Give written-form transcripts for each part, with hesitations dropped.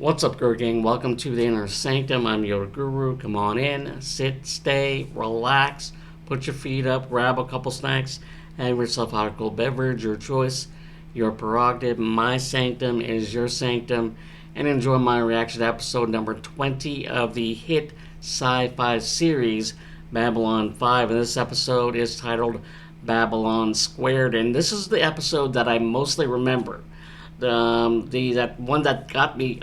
What's up, Guru Gang? Welcome to the Inner Sanctum. I'm your Guru. Come on in, sit, stay, relax, put your feet up, grab a couple snacks, have yourself out a cold beverage, your choice, your prerogative. My sanctum is your sanctum, and enjoy my reaction to episode number 20 of the hit sci-fi series Babylon 5. And this episode is titled Babylon Squared, and this is the episode that I mostly remember. That one that got me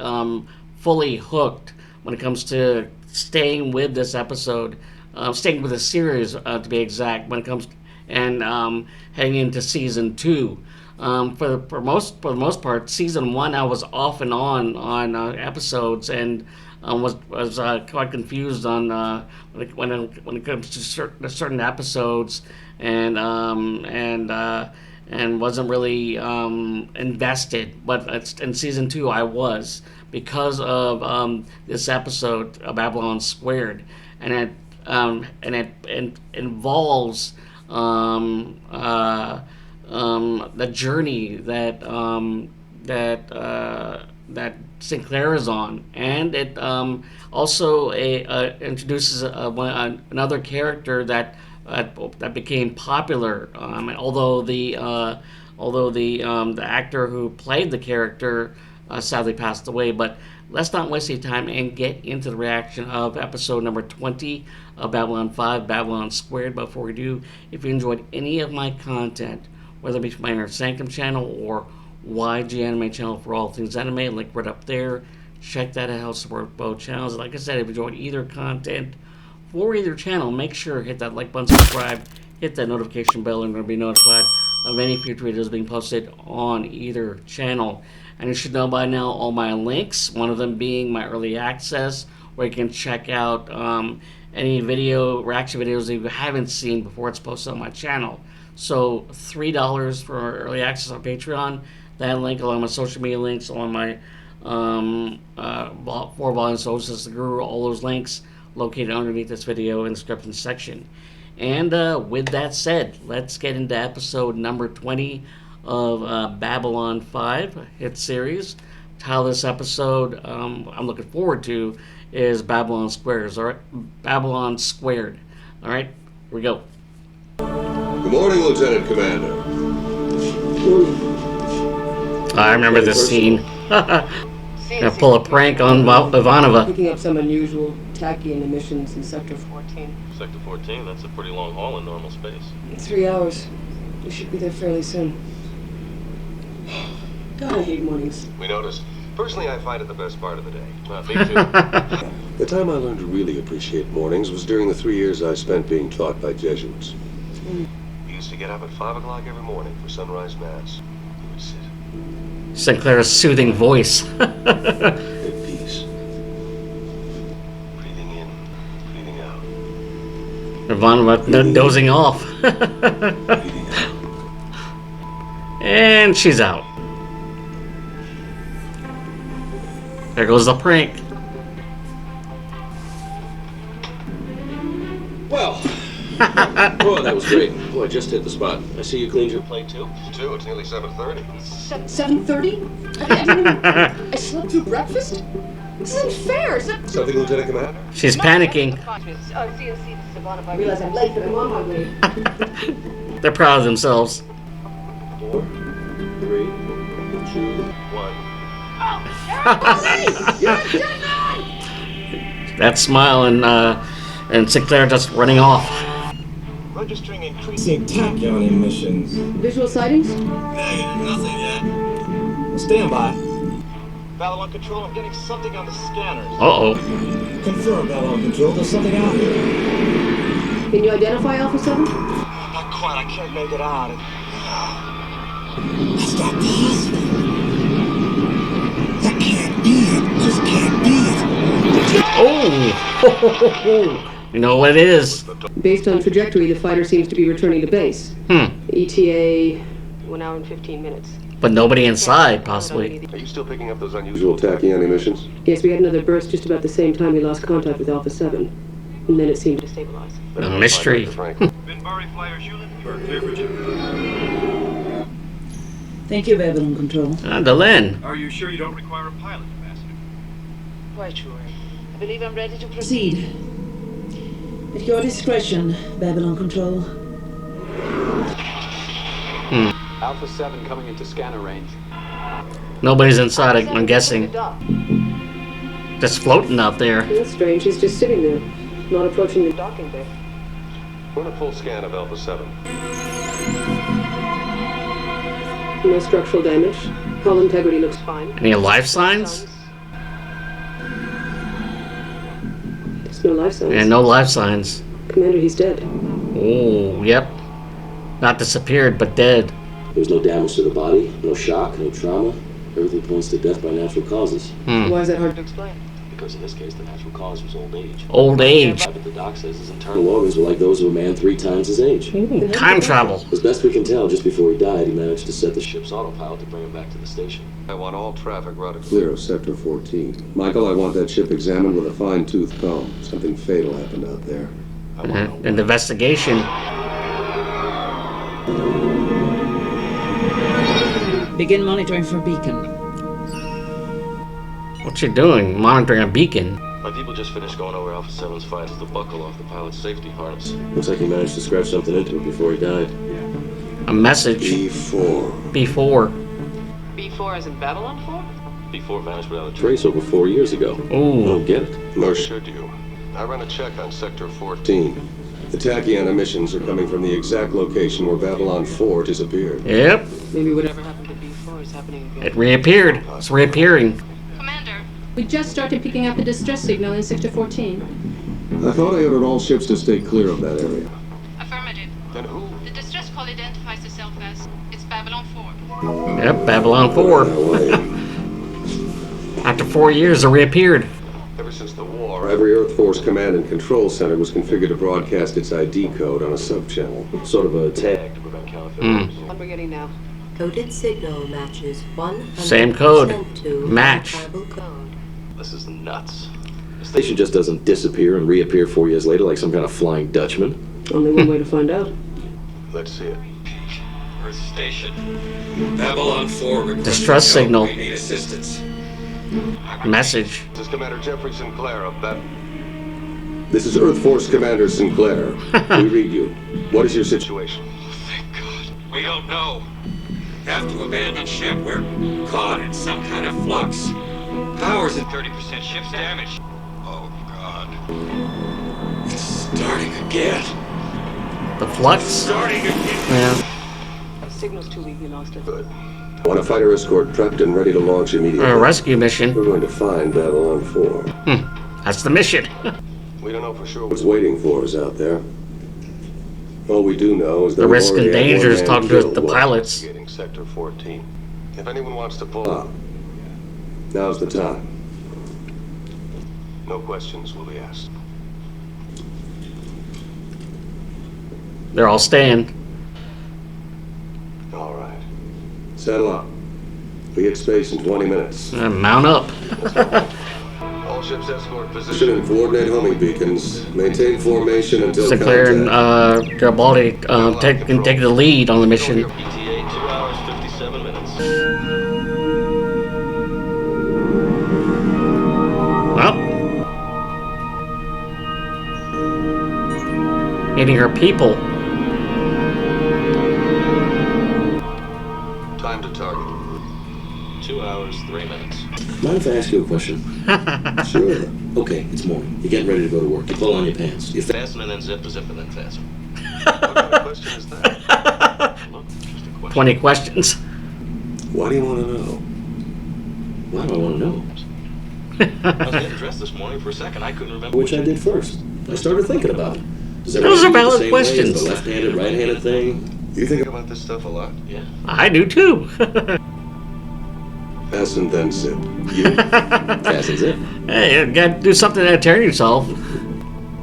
fully hooked when it comes to staying with this episode, staying with the series to be exact. When it comes and heading into season 2, for the most part, season 1 I was off and on episodes and was quite confused on when it comes to certain episodes and wasn't really invested. But in season 2, I was, because of this episode, Babylon Squared, and it involves the journey that Sinclair is on, and it also introduces another character that became popular. Although the actor who played the character sadly passed away. But let's not waste any time and get into the reaction of episode number 20 of Babylon 5, Babylon Squared. Before we do, if you enjoyed any of my content, whether it be my Inner Sanctum channel or YG Anime channel for all things anime, link right up there. Check that out. Support both channels. Like I said, if you enjoyed either content for either channel, make sure to hit that like button, subscribe, hit that notification bell, and you're going to be notified of any future videos being posted on either channel. And you should know by now all my links, one of them being my early access, where you can check out any reaction videos that you haven't seen before it's posted on my channel. So $3 for early access on Patreon. That link, along with my social media links, along my 4-volume socials, the Guru, all those links located underneath this video in the description section. And with that said, let's get into episode number 20 of Babylon 5 hit series. Title of this episode I'm looking forward to is Babylon Squared. All right, Babylon Squared. All right, here we go. Good morning, Lieutenant Commander. I remember this scene. Gonna pull a prank on Ivanova. Picking up some unusual tachyon emissions in Sector 14. Sector 14? That's a pretty long haul in normal space. 3 hours. We should be there fairly soon. God, I hate mornings. We noticed. Personally, I find it the best part of the day. Me too. The time I learned to really appreciate mornings was during the 3 years I spent being taught by Jesuits. We used to get up at 5 o'clock every morning for sunrise mass. We would sit. Sinclair's soothing voice. At peace. Breathing in, breathing out. Ivanova dozing off. Breathing out. And she's out. There goes the prank. Well, boy, that was great. Boy, just hit the spot. I see you cleaned your plate too. Too. It's nearly 7:30. 7:30? I slept through breakfast? This isn't fair. Something, Lieutenant Commander? She's panicking. I realize I'm late, but I'm on my way. They're proud of themselves. 4, 3, 2, 1. That smile and Sinclair just running off. Registering increasing tachyon emissions. Visual sightings? Negative, nothing yet. Stand by. Babylon Control, I'm getting something on the scanners. Uh-oh. Confirm, Babylon Control, there's something out here. Can you identify Alpha 7? Not quite, I can't make it out. That's not possible. That can't be it. Just can't be it. Oh! You know what it is. Based on trajectory, the fighter seems to be returning to base. ETA, 1 hour and 15 minutes. But nobody inside, possibly. Are you still picking up those unusual tachyon emissions? Yes, we had another burst just about the same time we lost contact with Alpha 7. And then it seemed to stabilize. A mystery. Minbari Flyer Schulen, you're clear for jet. Thank you, Babylon Control. Delenn. Are you sure you don't require a pilot, Ambassador? quite sure. I believe I'm ready to proceed. At your discretion, Babylon Control. Alpha 7 coming into scanner range. Nobody's inside, I'm guessing. Just floating out there. That's strange. He's just sitting there, not approaching the docking bay. Run a full scan of Alpha 7. No structural damage. Hull integrity looks fine. Any life signs? There's no life signs. And no life signs. Commander, he's dead. Oh, yep. Not disappeared, but dead. There's no damage to the body, no shock, no trauma. Everything points to death by natural causes. Why is that hard to explain? Because in this case, the natural cause was old age. Old age. But the doc says his internal organs were like those of a man 3 times his age. Ooh, time travel. As best we can tell, just before he died, he managed to set the ship's autopilot to bring him back to the station. I want all traffic routed clear of Sector 14. Michael, I want that ship examined with a fine-tooth comb. Something fatal happened out there. An investigation. Begin monitoring for beacon. What's she doing? Monitoring a beacon. My people just finished going over Alpha 7's fight with the buckle off the pilot's safety harness. Looks like he managed to scratch something into it before he died. A message. B4. Before. B4 as in Babylon 4? Before vanished without a trace. Trace over 4 years ago. I Ooh. don't get it. Nor should you. I ran a check on Sector 14. The Tachyon emissions are coming from the exact location where Babylon 4 disappeared. Yep. Maybe whatever happened to B4 is happening again. It reappeared. It's reappearing. Commander, we just started picking up a distress signal in Sector 14. I thought I ordered all ships to stay clear of that area. Affirmative. Then who? The distress call identifies itself as it's Babylon 4. Yep, Babylon 4. After 4 years, it reappeared. Ever since the war, every Earth Force command and control center was configured to broadcast its ID code on a sub-channel. Sort of a tag. To prevent counterfeit. What we're getting now? Coded signal matches 100% Same code. to Match. tribal code. This is nuts. The station just doesn't disappear and reappear 4 years later like some kind of flying Dutchman. Only one way to find out. Let's see it. Earth Station. Babylon 4 requesting Distress help. signal. We need assistance. Message. This is Commander Jeffrey Sinclair of that. This is Earth Force Commander Sinclair. We read you. What is your situation? Thank God. We don't know. Have to abandon ship. We're caught in some kind of flux. Power's at 30%. Ship's damaged. Oh, God. It's starting again. The flux? Starting again. Yeah. The signal's too weak, we lost it. Good. I want a fighter escort prepped and ready to launch immediately. A rescue mission. We're going to find Babylon 4. That's the mission. We don't know for sure what's waiting for us out there. All we do know is that The we've risk and already had danger one is man talking to killed the while pilots. investigating Sector 14. If anyone wants to pull out, now's the time. No questions will be asked. They're all staying. All right. Settle up. We hit space in 20 minutes. Mount up. All ships escort position and coordinate homing beacons. Maintain formation until Sinclair and contact. Garibaldi take the lead on the mission. ETA 2 hours 57 minutes. Well, meeting her people. Time to target. 2 hours 3 minutes. Mind if I ask you a question? Sure. Okay, it's morning. You're getting ready to go to work. You pull on your pants. You Fasten and then zip, the zip and then fasten. What kind of question is that? Look, just a question. 20 questions. Why do you want to know? Why do I want to know? I was getting dressed this morning. For a second, I couldn't remember Which I did first. I started thinking about it. Does Those everybody are do it the valid same way as questions. the left-handed, right-handed thing? You think about this stuff a lot? Yeah. I do too. Fasten then zip. Fast as it. Hey, you gotta do something to entertain yourself.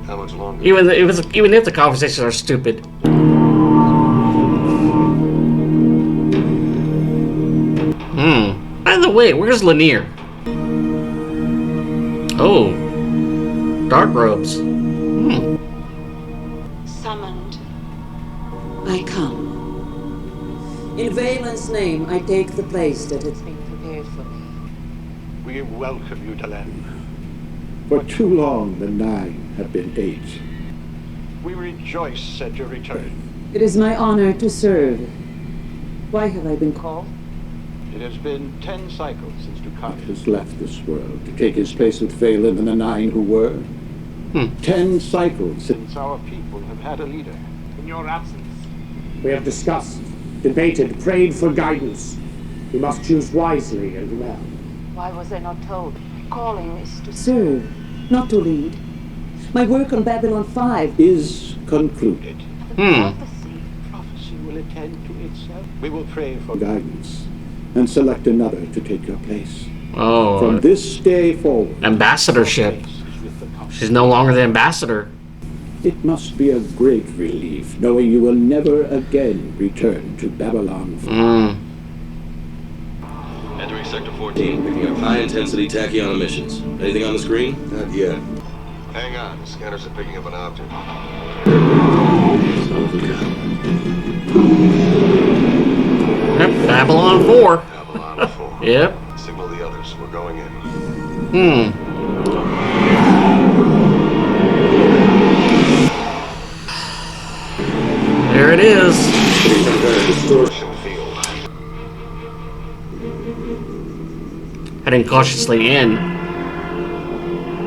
How much longer? Even if the conversations are stupid. By the way, where's Lanier? Oh, dark robes. Summoned. I come. In Valen's name, I take the place that has been prepared for me. We welcome you, Delenn. For too long, the 9 have been 8. We rejoice at your return. It is my honor to serve. Why have I been called? It has been 10 cycles since Ducat Has left this world to take his place with Phelan and the 9 who were. 10 cycles since our people have had a leader. In your absence, We have discussed, debated, prayed for guidance. We must choose wisely and well. Why was I not told? Calling is to serve, not to lead. My work on Babylon 5 is concluded. prophecy will attend to itself. We will pray for Guidance, and select another to take your place. Oh. From this day forward. Ambassadorship. She's no longer the ambassador. It must be a great relief knowing you will never again return to Babylon 5. Entering Sector 14, picking up high-intensity tachyon emissions. Anything on the screen? Not yet. Hang on, the scanners are picking up an object. Yep, Babylon 4. Babylon 4. Yep. Signal the others. We're going in. There it is. Distortion field. Heading cautiously in.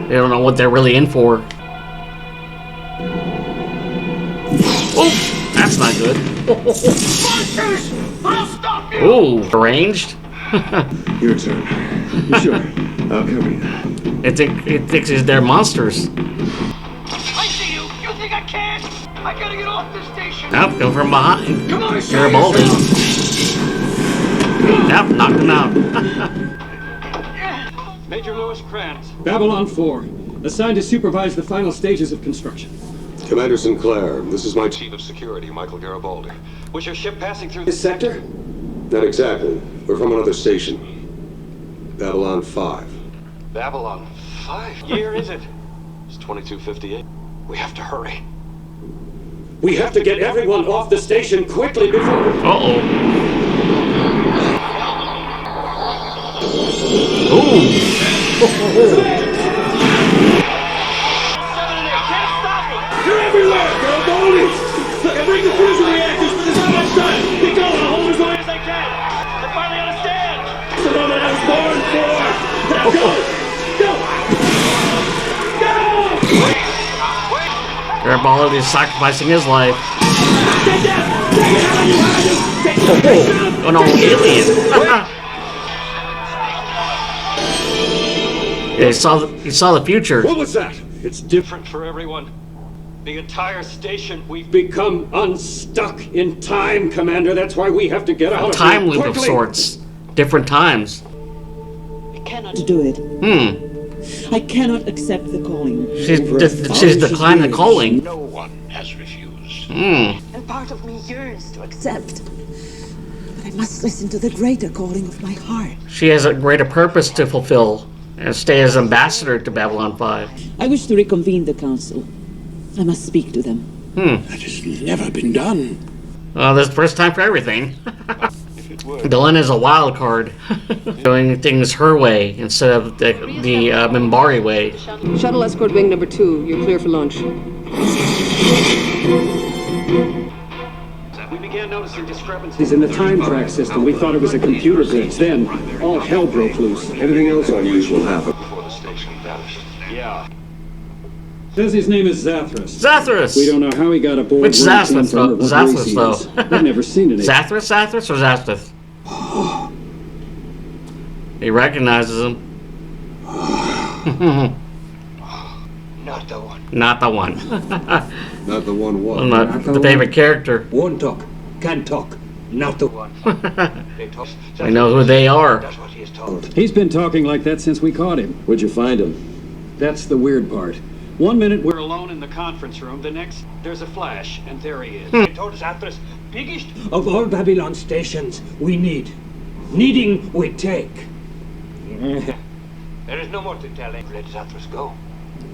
They don't know what they're really in for. Oh, that's not good. Ooh, arranged. Your turn. You sure? I'll cover you. It thinks they're monsters. I see you! You think I can't? I gotta get off this station! Nope, go from behind. Come on, Garibaldi. Yep, knocked him out. Major Lewis Krantz. Babylon 4, assigned to supervise the final stages of construction. Commander Sinclair, this is my Chief of Security, Michael Garibaldi. Was your ship passing through This sector? Not exactly. We're from another station. Babylon 5. Babylon 5? Year is it? It's 2258. We have to hurry. We have to get everyone off the station quickly before... Uh-oh. Ooh. You're everywhere! Garibaldi! Bring the fusion reactors to the south side! Keep going! I'll hold as long as I can! I finally understand! It's the moment I was born for! Now go! Go! Garibaldi is sacrificing his life. Oh no, alien! Yeah, he saw the future. What was that? It's different for everyone. The entire station, we've become unstuck in time, Commander. That's why we have to get out A of time here loop quickly. of sorts. Different times. I cannot do it. I cannot accept the calling. She's declined the calling. No one has refused. And part of me yearns to accept. But I must listen to the greater calling of my heart. She has a greater purpose to fulfill and stay as ambassador to Babylon 5. I wish to reconvene the council. I must speak to them. That has never been done. Well, this is the first time for everything. Dylan is a wild card, doing things her way instead of the Mimbari way. Shuttle escort wing number 2, you're clear for launch. We began noticing discrepancies in the time track system. We thought it was a computer glitch. Then, all hell broke loose. Anything else unusual happened? Before the station vanished. Yeah. Says his name is Zathras. Zathras! We don't know how he got aboard. Which Zathras, though? Zathras, though. I've never seen it. Zathras or Zathras? He recognizes him. Not the one. Not the one. Not the one what? Well, not the favorite character. Won't talk. Can't talk. Not the one. We know who they are. That's what he is told. He's been talking like that since we caught him. Where'd you find him? That's the weird part. 1 minute we're alone in the conference room, the next there's a flash, and there he is. He told us Atlas, biggest Of all Babylon stations, we need. Needing, we take. There is no more to tell him. Let Zathras go.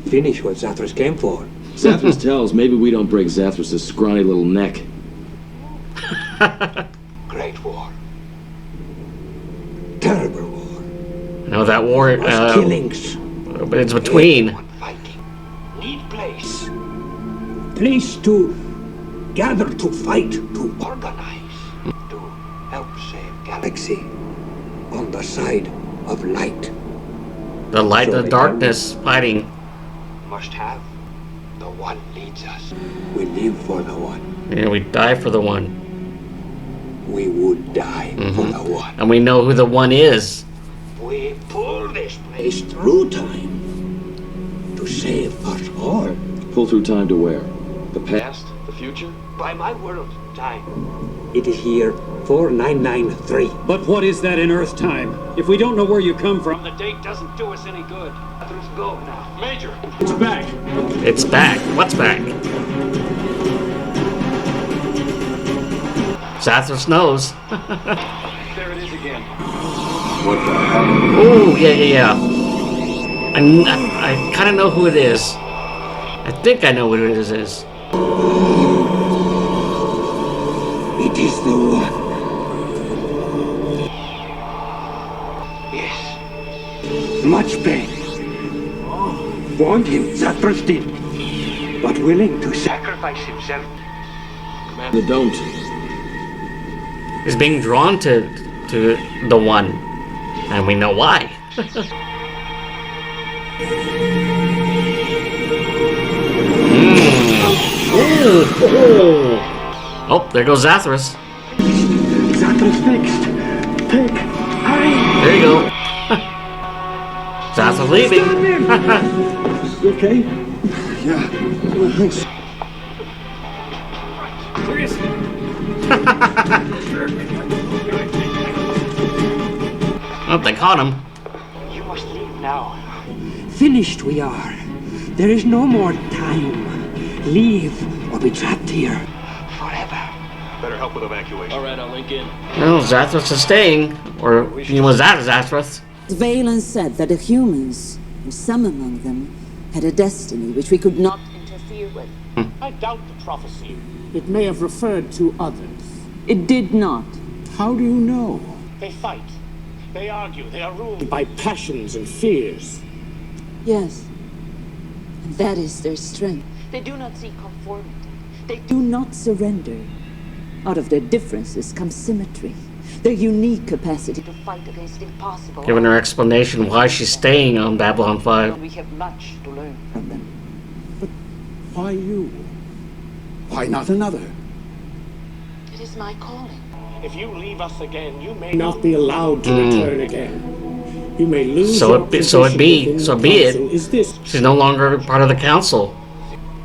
Finish what Zathras came for. Zathras tells maybe we don't break Zathras' scrawny little neck. Great war. Terrible war. No, that war. Killings. But it's between. Need place. Place to gather, to fight, to organize, to help save galaxy on the side of light. The light and the darkness fighting. Must have. The one leads us. We live for the one. And we die for the one. We would die for the one. And we know who the one is. We pull this place through time to save us all. Pull through time to where? The past? The future? By my world, time. It is here 4993. But what is that in Earth time? If we don't know where you come from, The date doesn't do us any good. Let's go now. Major, it's back. It's back. What's back? Zathras knows. There it is again. What the hell? Oh, yeah. I kind of know who it is. I think I know who it is. It is the one. Yes. Much pain. Warned him, Zathras did. But willing to sacrifice himself. Commander, don't. He's being drawn to the one. And we know why. Oh, there goes Zathras. Zathras fixed. Pick. Hurry. There you go. Zathras leaving. Okay? Yeah. Thanks. Oh, they caught him. You must leave now. Finished we are. There is no more time. Leave or be trapped here forever. Better help with evacuation. All right, I'll link in. Well, Zathras is staying. Or he was out of Zathras. Valen said that the humans, and some among them, had a destiny which we could not interfere with. I doubt the prophecy. It may have referred to others. It did not. How do you know? They fight. They argue. They are ruled by passions and fears. Yes. And that is their strength. They do not seek conformity. They do not surrender. Out of their differences comes symmetry. Their unique capacity to fight against impossible. Giving her explanation why she's staying on Babylon 5. We have much to learn from them. But why you? Why not another? It is my calling. If you leave us again, you may not be allowed to return again. You may lose So your it position be. within So the be council. it. Is this She's no longer part of the council.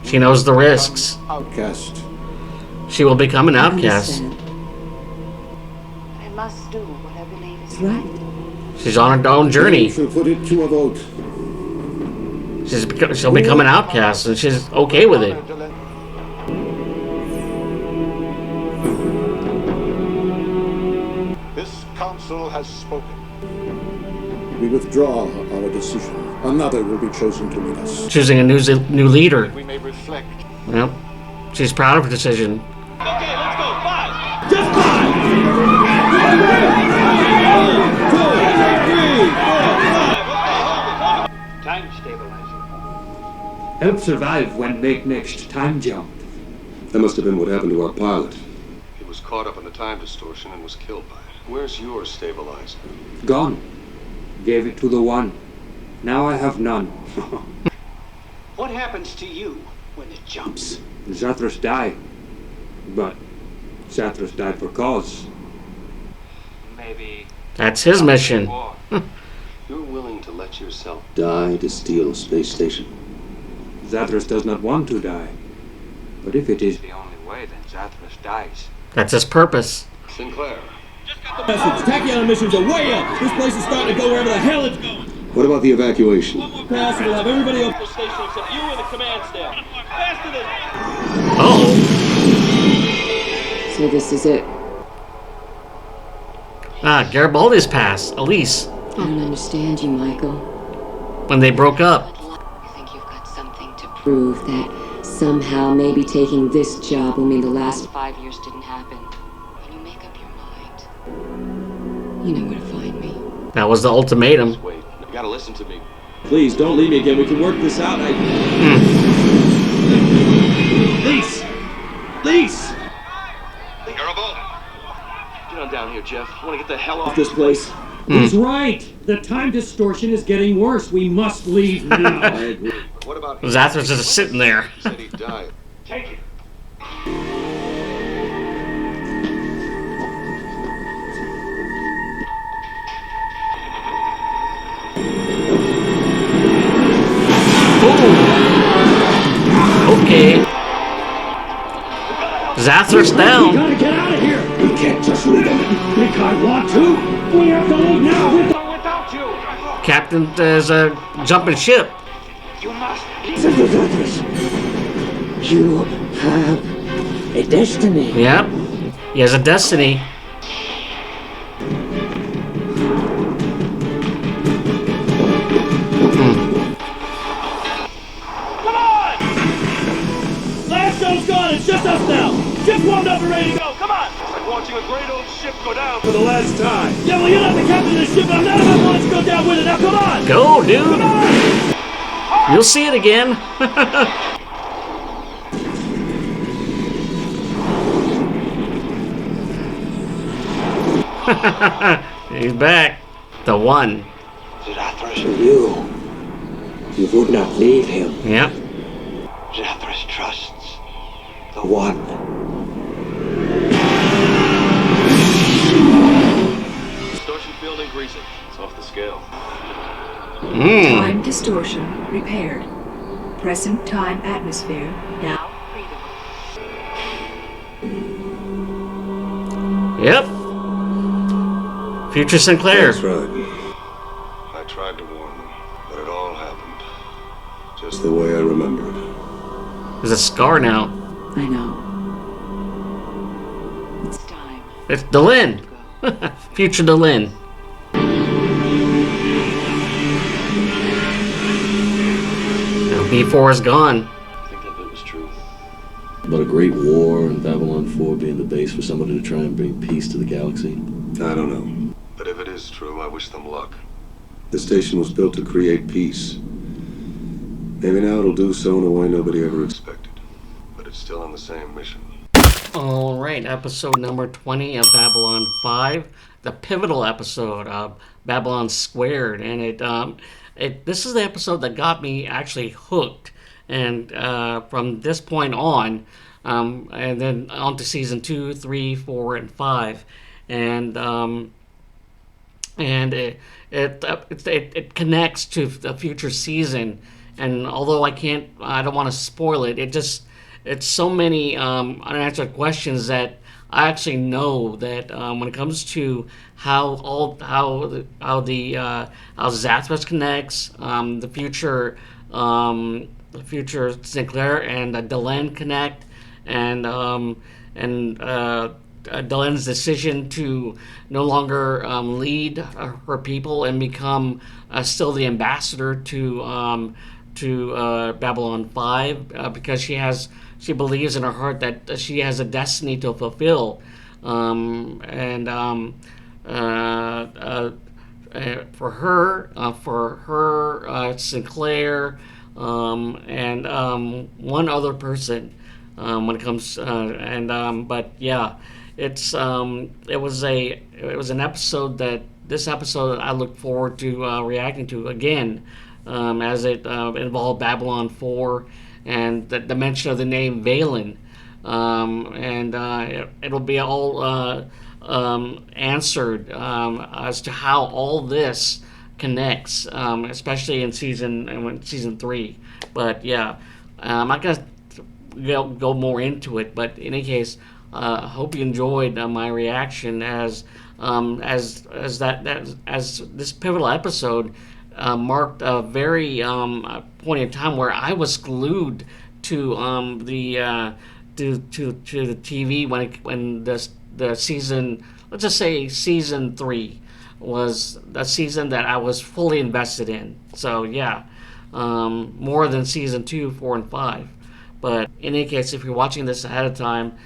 She knows the risks. Outcast. She will become an outcast. I must do what I believe is right. She's on her own journey. You should put it to a vote. She'll become an outcast, and she's okay with it. This council has spoken. We withdraw our decision. Another will be chosen to lead us. Choosing a new leader. We may reflect. Yep. She's proud of her decision. Okay, let's go. 5. Just 5. 1, 2, 3, 4, 5. Time stabilizer. Help survive when make next time jump. That must have been what happened to our pilot. He was caught up in the time distortion and was killed by it. Where's your stabilizer? Gone. Gave it to the one. Now I have none. What happens to you when it jumps? Zathras died. But Zathras died for cause. Maybe. That's his mission. You're willing to let yourself die to steal a space station? Zathras does not want to die. But if it is the only way, then Zathras dies. That's his purpose. Sinclair. Message. Tachyon emissions are way up. This place is starting to go wherever the hell it's going. What about the evacuation? One more pass and we'll have everybody up the station except you and the command staff. Faster than... Oh. So this is it. Ah, Garibaldi's pass. Elise. I don't understand you, Michael. When they broke up. You think you've got something to prove that somehow maybe taking this job will mean the last 5 years didn't happen. When you make up your mind, you know where to find me. That was the ultimatum. Wait, you gotta listen to me. Please, don't leave me again. We can work this out. Lise! Lise! Get on down here, Jeff. I want to get the hell Off this place. He's right. The time distortion is getting worse. We must leave now. I agree. What about Zathras just sitting there. He said he died. Take it. Okay. Zathras down. We gotta get out of here! We can't just leave him. We can't want to! We have to leave now! Without you! Captain is jumping ship. You must Zathras, you have a destiny. Yep. He has a destiny. Last show's gone, it's just us now. Ship's warmed up and ready to go, come on. It's like watching a great old ship go down For the last time. Yeah, well, you're not the captain of the ship, but none of us wants to go down with it. Now, come on. Go, dude. You'll see it again. He's back. The one. Zathras, you would not leave him. Yep. Zathras trusts the one. Distortion field increasing. It's off the scale. Time distortion repaired. Present time atmosphere now breathable. Yep. Future Sinclair. That's right. I tried to warn them, but it all happened just the way I remembered. There's a scar now. I know. It's time. It's Delin. Future Delin. Now B4 is gone. I think that bit was true. About a great war and Babylon 4 being the base for somebody to try and bring peace to the galaxy? I don't know. But if it is true, I wish them luck. The station was built to create peace. Maybe now it'll do so in a way nobody ever expected. But it's still on the same mission. Alright, episode number 20 of Babylon 5. The pivotal episode of Babylon Squared. And this is the episode that got me actually hooked. And from this point on, and then on to season 2, 3, 4, and 5. And it connects to the future season, and although I don't want to spoil it. It's so many unanswered questions that I actually know that when it comes to how Zathras connects, the future Sinclair and Delenn connect, and Delenn's decision to no longer lead her people and become still the ambassador to Babylon 5 because she believes in her heart that she has a destiny to fulfill, for her, Sinclair, and one other person when it comes but yeah. It was an episode this episode I look forward to reacting to again, as it involved Babylon 4 and the mention of the name Valen, it'll be all answered as to how all this connects, especially in season 3. But yeah, I'm not gonna go more into it. But in any case. I hope you enjoyed my reaction as this pivotal episode marked a very point in time where I was glued to the TV when the season, let's just say season 3 was a season that I was fully invested in. So yeah, more than season 2, 4, and 5. But in any case, if you're watching this ahead of time,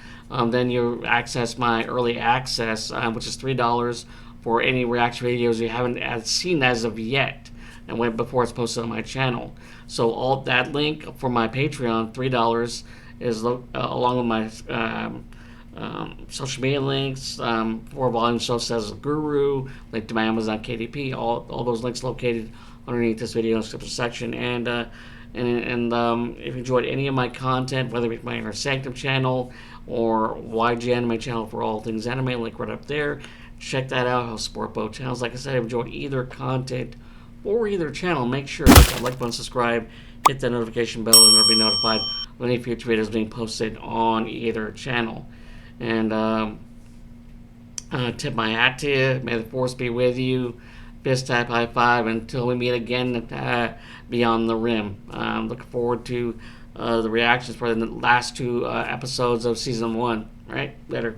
then you access my early access, which is $3 for any reaction videos you haven't seen as of yet. and way before it's posted on my channel. So all that link for my Patreon, $3, is along with my social media links, 4-volume show says Guru, link to my Amazon KDP, all those links located underneath this video in the description section. And if you enjoyed any of my content, whether it's my Inner Sanctum channel or YG Anime channel for all things anime, link right up there. Check that out. I'll support both channels. Like I said, if you enjoyed either content or either channel, make sure to hit that like button, subscribe, hit that notification bell, and you'll be notified of any future videos being posted on either channel. And tip my hat to you. May the force be with you. Fist type high five until we meet again beyond the rim. Looking forward to the reactions for the last 2 episodes of season 1. All right, later.